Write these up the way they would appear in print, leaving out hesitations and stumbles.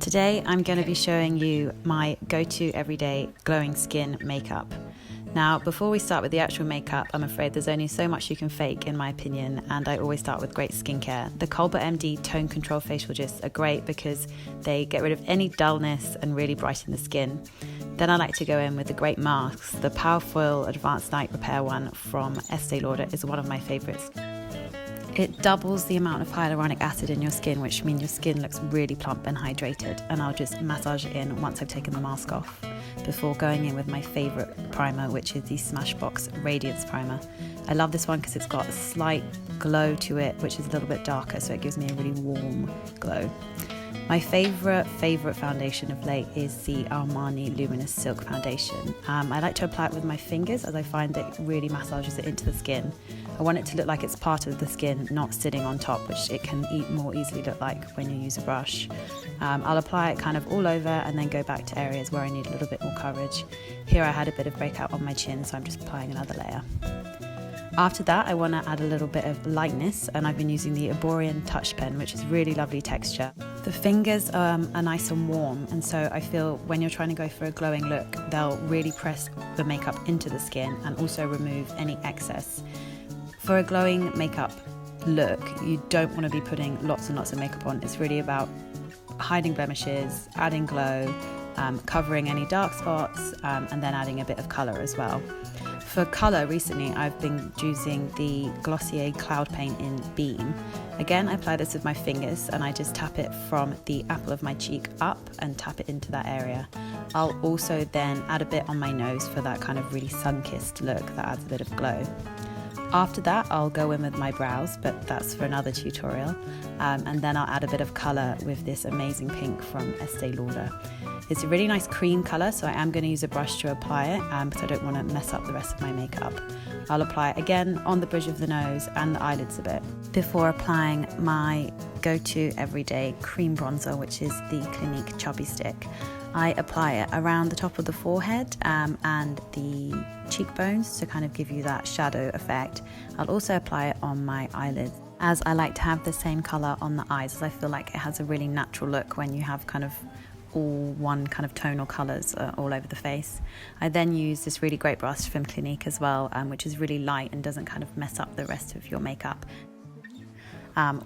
Today I'm going to be showing you my go-to everyday glowing skin makeup. Now before we start with the actual makeup, I'm afraid there's only so much you can fake in my opinion, and I always start with great skincare. The Colbert MD Tone Control Facial Gels are great because they get rid of any dullness and really brighten the skin. Then I like to go in with the great masks. The Powerful Advanced Night Repair one from Estée Lauder is one of my favourites. It doubles the amount of hyaluronic acid in your skin, which means your skin looks really plump and hydrated, and I'll just massage it in once I've taken the mask off before going in with my favourite primer, which is the Smashbox Radiance primer. I love this one because it's got a slight glow to it, which is a little bit darker, so it gives me a really warm glow. My favourite foundation of late is the Armani Luminous Silk Foundation. I like to apply it with my fingers as I find it really massages it into the skin. I want it to look like it's part of the skin, not sitting on top, which it can more easily look like when you use a brush. I'll apply it kind of all over and then go back to areas where I need a little bit more coverage. Here I had a bit of breakout on my chin, so I'm just applying another layer. After that, I want to add a little bit of lightness, and I've been using the Erborian Touch Pen, which is really lovely texture. The fingers are nice and warm, and so I feel when you're trying to go for a glowing look, they'll really press the makeup into the skin and also remove any excess. For a glowing makeup look, you don't want to be putting lots and lots of makeup on. It's really about hiding blemishes, adding glow, covering any dark spots, and then adding a bit of colour as well. For colour, recently I've been using the Glossier Cloud Paint in Beam. Again, I apply this with my fingers and I just tap it from the apple of my cheek up and tap it into that area. I'll also then add a bit on my nose for that kind of really sun-kissed look that adds a bit of glow. After that, I'll go in with my brows, but that's for another tutorial. And then I'll add a bit of colour with this amazing pink from Estée Lauder. It's a really nice cream colour, so I am going to use a brush to apply it because I don't want to mess up the rest of my makeup. I'll apply it again on the bridge of the nose and the eyelids a bit before applying my go-to everyday cream bronzer, which is the Clinique Chubby Stick. I apply it around the top of the forehead and the cheekbones to kind of give you that shadow effect. I'll also apply it on my eyelids, as I like to have the same colour on the eyes, as I feel like it has a really natural look when you have kind of all one kind of tonal colours all over the face. I then use this really great brush from Clinique as well, which is really light and doesn't kind of mess up the rest of your makeup.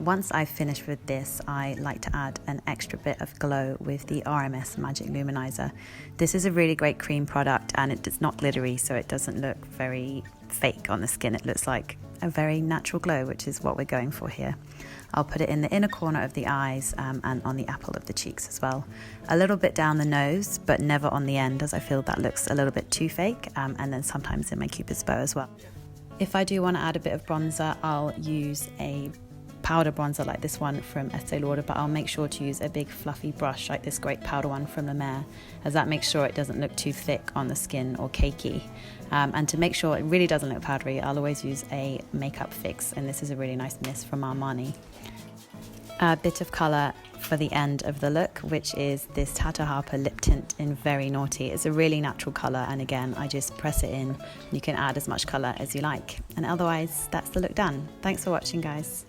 Once I've finished with this, I like to add an extra bit of glow with the RMS Magic Luminizer. This is a really great cream product and it's not glittery, so it doesn't look very fake on the skin. It looks like a very natural glow, which is what we're going for here. I'll put it in the inner corner of the eyes and on the apple of the cheeks as well. A little bit down the nose, but never on the end, as I feel that looks a little bit too fake, and then sometimes in my cupid's bow as well. If I do want to add a bit of bronzer, I'll use a powder bronzer like this one from Estée Lauder, but I'll make sure to use a big fluffy brush like this great powder one from the Mer, as that makes sure it doesn't look too thick on the skin or cakey. And to make sure it really doesn't look powdery, I'll always use a makeup fix, and this is a really nice mist from Armani. A bit of colour for the end of the look, which is this Tata Harper lip tint in Very Naughty. It's a really natural colour, and again I just press it in. You can add as much colour as you like, and otherwise that's the look done. Thanks for watching, guys.